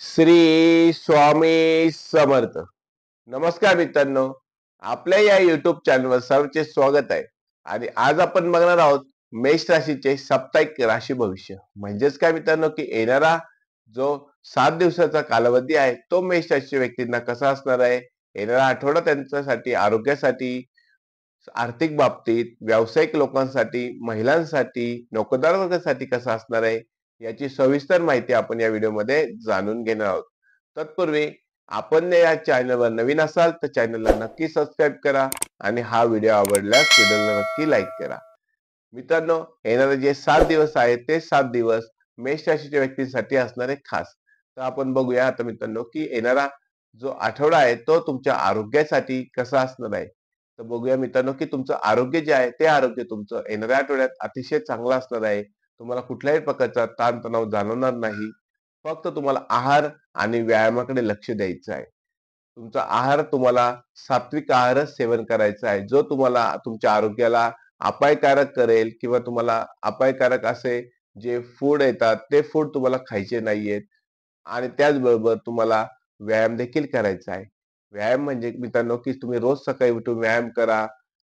श्री स्वामी समर्थ. नमस्कार मित्रांनो, आपल्या या युट्यूब चॅनलवर सर्वचे स्वागत आहे. आणि आज आपण बघणार आहोत मेष राशीचे साप्ताहिक राशी भविष्य. म्हणजेच काय मित्रांनो, की येणारा जो 7 दिवसाचा कालावधी आहे तो मेष राशीच्या व्यक्तींना कसा असणार आहे. येणारा आठवडा त्यांच्यासाठी आरोग्यासाठी, आर्थिक बाबतीत, व्यावसायिक लोकांसाठी, महिलांसाठी, नोकरदार वर्गासाठी कसा असणार आहे, याची सविस्तर माहिती आपण या व्हिडिओमध्ये जाणून घेणार आहोत. तत्पूर्वी आपण या चॅनलवर नवीन असाल तर चॅनलला नक्की सबस्क्राईब करा आणि हा व्हिडिओ आवडल्यास व्हिडिओला नक्की लाईक करा. मित्रांनो, येणारे जे 7 दिवस आहेत ते 7 दिवस मेष राशीच्या व्यक्तींसाठी असणारे खास. तर आपण बघूया आता मित्रांनो, की येणारा जो आठवडा आहे तो तुमच्या आरोग्यासाठी कसा असणार आहे. तर बघूया मित्रांनो, की तुमचं आरोग्य जे आहे ते आरोग्य तुमचं येणाऱ्या आठवड्यात अतिशय चांगलं असणार आहे. तुम्हाला कुठल्याही प्रकारचा ताणतणाव जाणवणार नाही. फक्त तुम्हाला आहार आणि व्यायामाकडे लक्ष द्यायचं आहे. तुमचा आहार तुम्हाला सात्विक आहारच सेवन करायचा आहे, जो तुम्हाला तुमच्या आरोग्याला अपायकारक करेल किंवा तुम्हाला अपायकारक असे जे फूड येतात ते फूड तुम्हाला खायचे नाहीयेत. आणि त्याचबरोबर तुम्हाला व्यायाम देखील करायचा आहे. व्यायाम म्हणजे मित्रांनो, की तुम्ही रोज सकाळी उठून व्यायाम करा.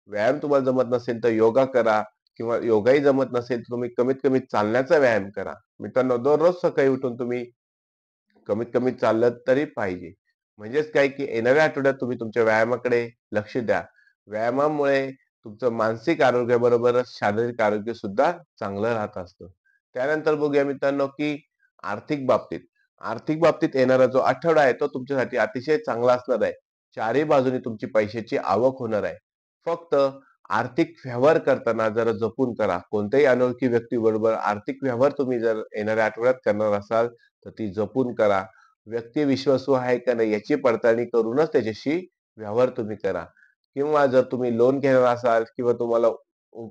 व्यायाम तुम्हाला जमत नसेल तर योगा करा किंवा योगाही जमत नसेल तर तुम्ही कमीत कमी चालण्याचा व्यायाम करा. मित्रांनो, दररोज सकाळी उठून तुम्ही कमीत कमी चाललं तरी पाहिजे. म्हणजेच काय, की येणाऱ्या आठवड्यात तुम्ही तुमच्या व्यायामाकडे लक्ष द्या. व्यायामामुळे तुमचं मानसिक आरोग्याबरोबरच शारीरिक आरोग्य सुद्धा चांगलं राहत असतं. त्यानंतर बघूया मित्रांनो, की आर्थिक बाबतीत. आर्थिक बाबतीत येणारा जो आठवडा आहे तो तुमच्यासाठी अतिशय चांगला असणार आहे. चारही बाजूनी तुमची पैशाची आवक होणार आहे. फक्त आर्थिक व्यवहार करताना जरा जपून करा. कोणत्याही अनोळखी व्यक्तीबरोबर आर्थिक व्यवहार तुम्ही जर येणाऱ्या आठवड्यात करणार असाल तर ती जपून करा. व्यक्ती विश्वासू आहे का नाही याची पडताळणी करूनच त्याच्याशी व्यवहार तुम्ही करा. किंवा जर तुम्ही लोन घेणार असाल किंवा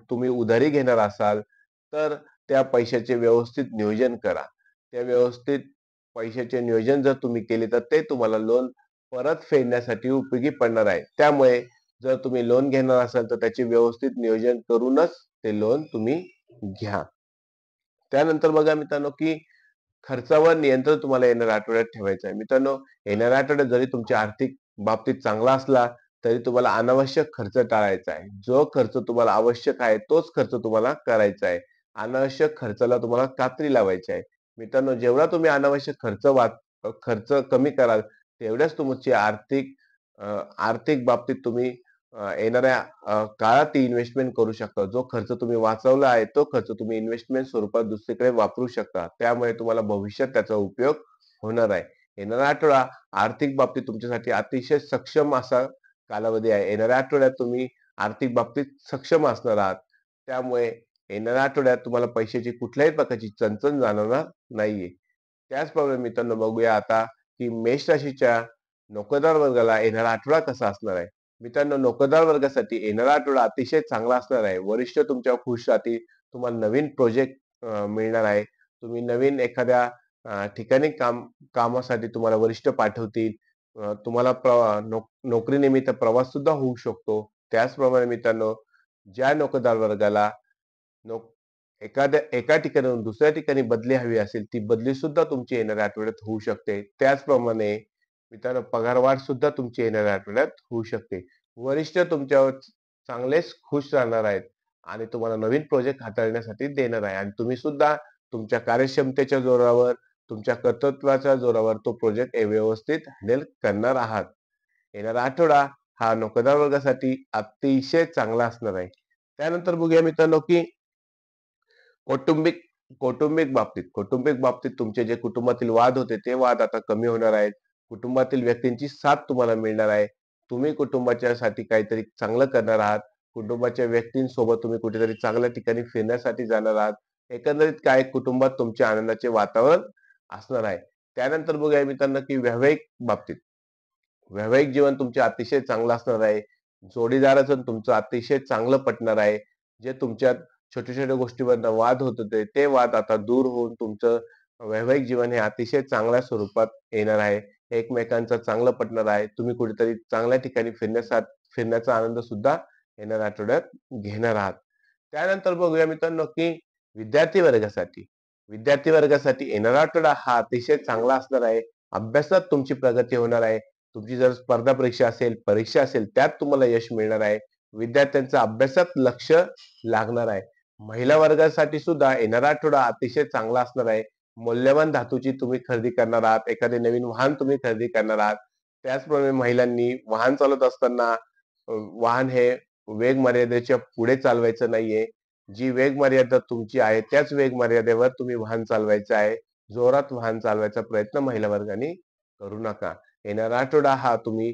तुम्ही उधारी घेणार असाल तर त्या पैशाचे व्यवस्थित नियोजन करा. त्या व्यवस्थित पैशाचे नियोजन जर तुम्ही केले तर ते तुम्हाला लोन परत फेडण्यासाठी उपयोगी पडणार आहे. त्यामुळे जर तुम्ही लोन घेणार असाल तर त्याचे व्यवस्थित नियोजन करूनच ते लोन तुम्ही घ्या. त्यानंतर बघा मित्रांनो, की खर्चावर नियंत्रण तुम्हाला येणाऱ्या आठवड्यात ठेवायचं आहे. मित्रांनो, येणाऱ्या आठवड्यात जरी तुमच्या आर्थिक बाबतीत चांगला असला तरी तुम्हाला अनावश्यक खर्च टाळायचा आहे. जो खर्च तुम्हाला आवश्यक आहे तोच खर्च तुम्हाला करायचा आहे. अनावश्यक खर्चाला तुम्हाला कात्री लावायची आहे. मित्रांनो, जेवढा तुम्ही अनावश्यक खर्च कमी कराल तेवढ्याच तुमची आर्थिक बाबतीत तुम्ही येणाऱ्या काळात ती इन्व्हेस्टमेंट करू शकता. जो खर्च तुम्ही वाचवला आहे तो खर्च तुम्ही इन्व्हेस्टमेंट स्वरूपात दुसरीकडे वापरू शकता. त्यामुळे तुम्हाला भविष्यात त्याचा उपयोग होणार आहे. येणारा आठवडा आर्थिक बाबतीत तुमच्यासाठी अतिशय सक्षम असा कालावधी आहे. येणाऱ्या आठवड्यात तुम्ही आर्थिक बाबतीत सक्षम असणार आहात. त्यामुळे येणाऱ्या आठवड्यात तुम्हाला पैशाची कुठल्याही प्रकारची चणचण जाणवणार नाहीये. त्याचप्रमाणे मित्रांनो, बघूया आता, की मेष राशीच्या नोकरदार वर्गाला येणारा आठवडा कसा असणार आहे. मित्रांनो, नोकरदार वर्गासाठी येणारा आठवडा अतिशय चांगला असणार आहे. वरिष्ठ तुमच्यावर खुश राहतील. तुम्हाला नवीन प्रोजेक्ट मिळणार आहे. तुम्ही नवीन एखाद्या ठिकाणी कामासाठी तुम्हाला वरिष्ठ पाठवतील. तुम्हाला नोकरीनिमित्त प्रवास सुद्धा होऊ शकतो. त्याचप्रमाणे मित्रांनो, ज्या नोकरदार वर्गाला नोक एका ठिकाणाहून दुसऱ्या ठिकाणी बदली हवी असेल, ती बदली सुद्धा तुमची येणाऱ्या आठवड्यात होऊ शकते. त्याचप्रमाणे मित्रांनो, पगारवाढ सुद्धा तुमची येणाऱ्या आठवड्यात होऊ शकते. वरिष्ठ तुमच्यावर चांगलेच खुश राहणार आहेत आणि तुम्हाला नवीन प्रोजेक्ट हाताळण्यासाठी देणार आहे आणि तुम्ही सुद्धा तुमच्या कार्यक्षमतेच्या जोरावर, तुमच्या कर्तृत्वाच्या जोरावर तो प्रोजेक्ट व्यवस्थित हँडल करणार आहात. येणारा आठवडा हा नोकरदार वर्गासाठी अतिशय चांगला असणार आहे. त्यानंतर बघूया मित्रांनो, की कौटुंबिक कौटुंबिक बाबतीत तुमचे जे कुटुंबातील वाद होते ते वाद आता कमी होणार आहेत. कुटुंबातील व्यक्तींची साथ तुम्हाला मिळणार आहे. तुम्ही कुटुंबाच्यासाठी काहीतरी चांगलं करणार आहात. कुटुंबाच्या व्यक्तींसोबत तुम्ही कुठेतरी चांगल्या ठिकाणी फिरण्यासाठी जाणार आहात. एकंदरीत काय, कुटुंबात तुमच्या आनंदाचे वातावरण असणार आहे. त्यानंतर बघूया मित्रांनो, की वैवाहिक जीवन तुमचे अतिशय चांगलं असणार आहे. जोडीदाराचं तुमचं अतिशय चांगलं पटणार आहे. जे तुमच्यात छोट्या-छोट्या गोष्टीवरनं वाद होत होते, ते वाद आता दूर होऊन तुमचं वैवाहिक जीवन हे अतिशय चांगल्या स्वरूपात येणार आहे. एकमेकांचं चांगलं पटणार आहे. तुम्ही कुठेतरी चांगल्या ठिकाणी फिरण्याचा आनंद सुद्धा येणाऱ्या आठवड्यात घेणार आहात. त्यानंतर बघूया मित्रांनो, की विद्यार्थी वर्गासाठी विद्यार्थी वर्गासाठी येणारा आठवडा हा अतिशय चांगला असणार आहे. अभ्यासात तुमची प्रगती होणार आहे. तुमची जर स्पर्धा परीक्षा असेल, परीक्षा असेल त्यात तुम्हाला यश मिळणार आहे. विद्यार्थ्यांचं अभ्यासात लक्ष लागणार आहे. महिला वर्गासाठी सुद्धा येणारा आठवडा अतिशय चांगला असणार आहे. मौल्यवान धातूची तुम्ही खरेदी करणार आहात. एखादे नवीन वाहन तुम्ही खरेदी करणार आहात. त्याचप्रमाणे महिलांनी वाहन चालवत असताना वाहन हे वेग मर्यादेच्या पुढे चालवायचं नाहीये. जी वेग मर्यादा तुमची आहे त्याच वेग मर्यादेवर तुम्ही वाहन चालवायचं आहे. जोरात वाहन चालवायचा प्रयत्न महिला वर्गाने करू नका. येणारा आठवडा हा तुम्ही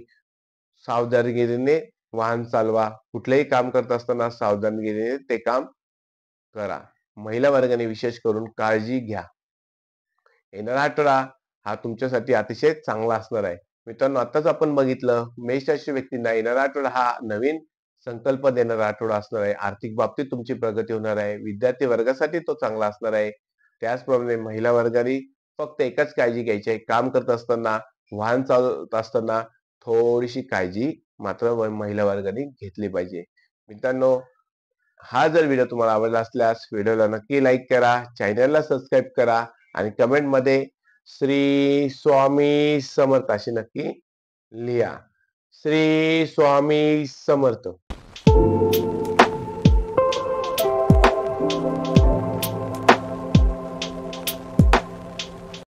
सावधानगिरीने वाहन चालवा. कुठलेही काम करत असताना सावधानगिरीने ते काम करा. महिला वर्गाने विशेष करून काळजी घ्या. येणारा आठवडा हा तुमच्यासाठी अतिशय चांगला असणार आहे. मित्रांनो, आताच आपण बघितलं मेष राशी व्यक्तींना येणारा आठवडा हा नवीन संकल्प देणारा आठवडा असणार आहे. आर्थिक बाबतीत तुमची प्रगती होणार आहे. विद्यार्थी वर्गासाठी तो चांगला असणार आहे. त्याचप्रमाणे महिला वर्गाने फक्त एकच काळजी घ्यायची आहे. काम करत असताना, वाहन चालवत असताना थोडीशी काळजी मात्र महिला वर्गाने घेतली पाहिजे. मित्रांनो, हा जर व्हिडिओ तुम्हाला आवडला असल्यास व्हिडिओला नक्की लाईक करा, चॅनलला सबस्क्राईब करा आणि कमेंटमध्ये श्री स्वामी समर्थ अशी नक्की लिहा. श्री स्वामी समर्थ.